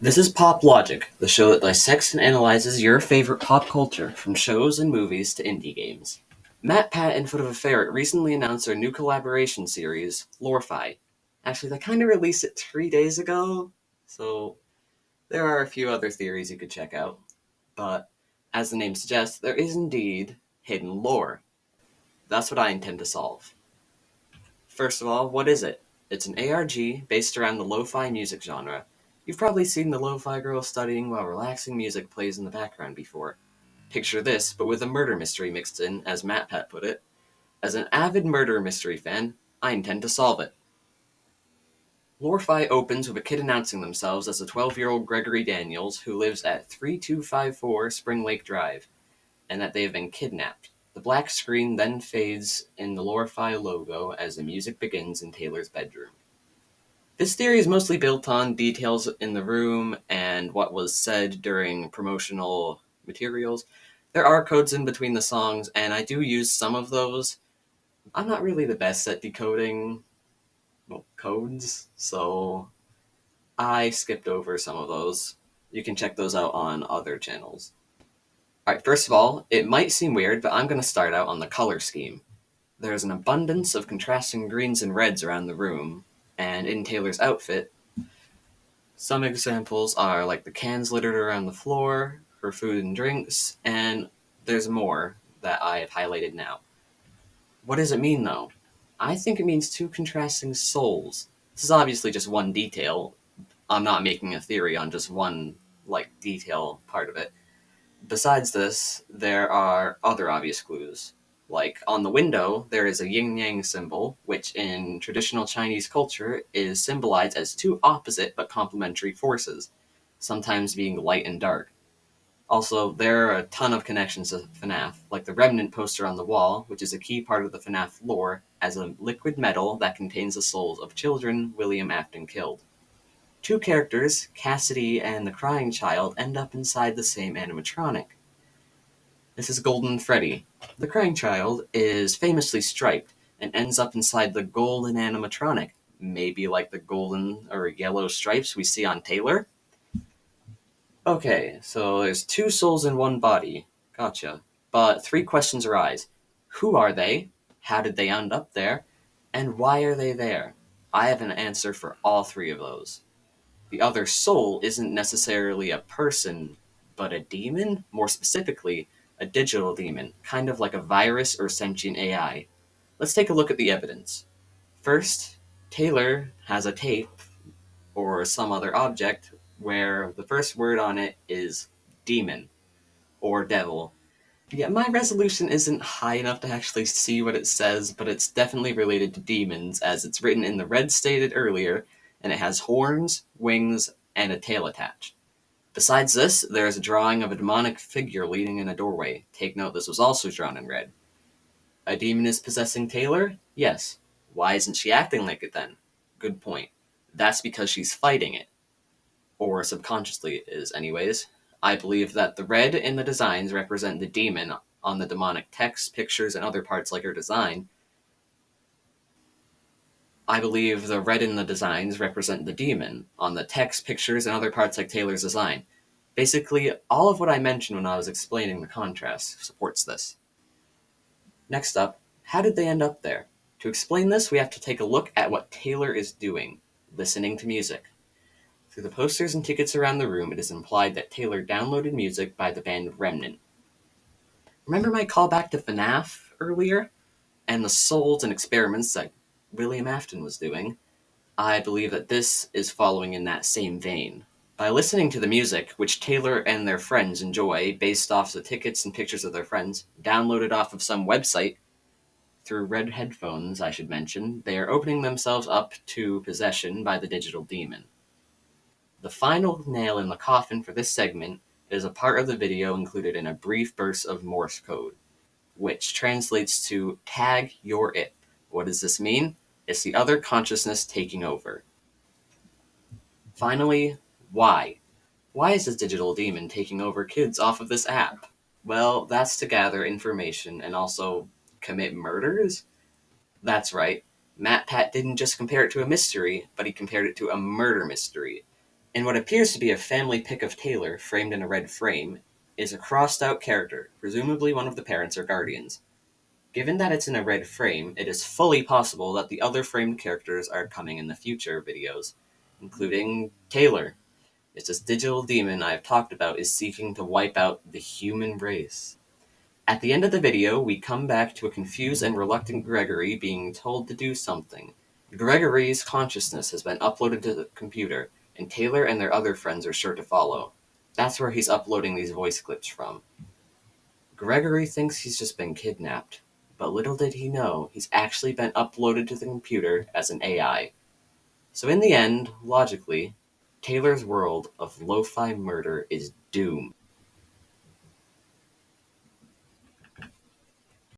This is Pop Logic, the show that dissects and analyzes your favorite pop culture, from shows and movies to indie games. Matt, Pat, and Foot of a Ferret recently announced their new collaboration series, LoreFi. Actually, they kind of released it 3 days ago, so there are a few other theories you could check out. But, as the name suggests, there is indeed hidden lore. That's what I intend to solve. First of all, what is it? It's an ARG based around the lo-fi music genre. You've probably seen the lo-fi girl studying while relaxing music plays in the background before. Picture this, but with a murder mystery mixed in, as Matt Pat put it. As an avid murder mystery fan, I intend to solve it. LoreFi opens with a kid announcing themselves as a 12-year-old Gregory Daniels who lives at 3254 Spring Lake Drive, and that they have been kidnapped. The black screen then fades in the LoreFi logo as the music begins in Taylor's bedroom. This theory is mostly built on details in the room and what was said during promotional materials. There are codes in between the songs, and I do use some of those. I'm not really the best at decoding codes, so I skipped over some of those. You can check those out on other channels. Alright, first of all, it might seem weird, but I'm going to start out on the color scheme. There's an abundance of contrasting greens and reds around the room, and in Taylor's outfit, some examples are like the cans littered around the floor, her food and drinks, and there's more that I have highlighted now. What does it mean, though? I think it means two contrasting souls. This is obviously just one detail. I'm not making a theory on just one, detail part of it. Besides this, there are other obvious clues. Like, on the window, there is a yin-yang symbol, which in traditional Chinese culture is symbolized as two opposite but complementary forces, sometimes being light and dark. Also, there are a ton of connections to FNAF, like the Remnant poster on the wall, which is a key part of the FNAF lore, as a liquid metal that contains the souls of children William Afton killed. Two characters, Cassidy and the Crying Child, end up inside the same animatronic. This is Golden Freddy. The Crying Child is famously striped and ends up inside the golden animatronic, maybe like the golden or yellow stripes we see on Taylor. Okay, so there's two souls in one body. Gotcha. But three questions arise. Who are they? How did they end up there? And why are they there? I have an answer for all three of those. The other soul isn't necessarily a person, but a demon? More specifically, a digital demon, kind of like a virus or sentient AI. Let's take a look at the evidence. First, Taylor has a tape, or some other object, where the first word on it is demon, or devil. Yeah, my resolution isn't high enough to actually see what it says, but it's definitely related to demons, as it's written in the red stated earlier, and it has horns, wings, and a tail attached. Besides this, there is a drawing of a demonic figure leaning in a doorway. Take note, this was also drawn in red. A demon is possessing Taylor? Yes. Why isn't she acting like it then? Good point. That's because she's fighting it. Or subconsciously is, anyways. I believe that the red in the designs represent the demon on the demonic text, pictures, and other parts like her design. I believe the red in the designs represent the demon on the text, pictures, and other parts like Taylor's design. Basically, all of what I mentioned when I was explaining the contrast supports this. Next up, how did they end up there? To explain this, we have to take a look at what Taylor is doing, listening to music. Through the posters and tickets around the room, it is implied that Taylor downloaded music by the band Remnant. Remember my callback to FNAF earlier? And the souls and experiments that William Afton was doing? I believe that this is following in that same vein. By listening to the music, which Taylor and their friends enjoy, based off the tickets and pictures of their friends, downloaded off of some website, through red headphones, I should mention, they are opening themselves up to possession by the digital demon. The final nail in the coffin for this segment is a part of the video included in a brief burst of Morse code, which translates to tag you're it. What does this mean? It's the other consciousness taking over. Finally, why? Why is this digital demon taking over kids off of this app? Well, that's to gather information and also commit murders? That's right. Matt Pat didn't just compare it to a mystery, but he compared it to a murder mystery. In what appears to be a family pic of Taylor framed in a red frame is a crossed out character, presumably one of the parents or guardians. Given that it's in a red frame, it is fully possible that the other framed characters are coming in the future videos, including Taylor. It's this digital demon I have talked about is seeking to wipe out the human race. At the end of the video, we come back to a confused and reluctant Gregory being told to do something. Gregory's consciousness has been uploaded to the computer, and Taylor and their other friends are sure to follow. That's where he's uploading these voice clips from. Gregory thinks he's just been kidnapped, but little did he know he's actually been uploaded to the computer as an AI. So in the end, logically, Taylor's world of lo-fi murder is doomed.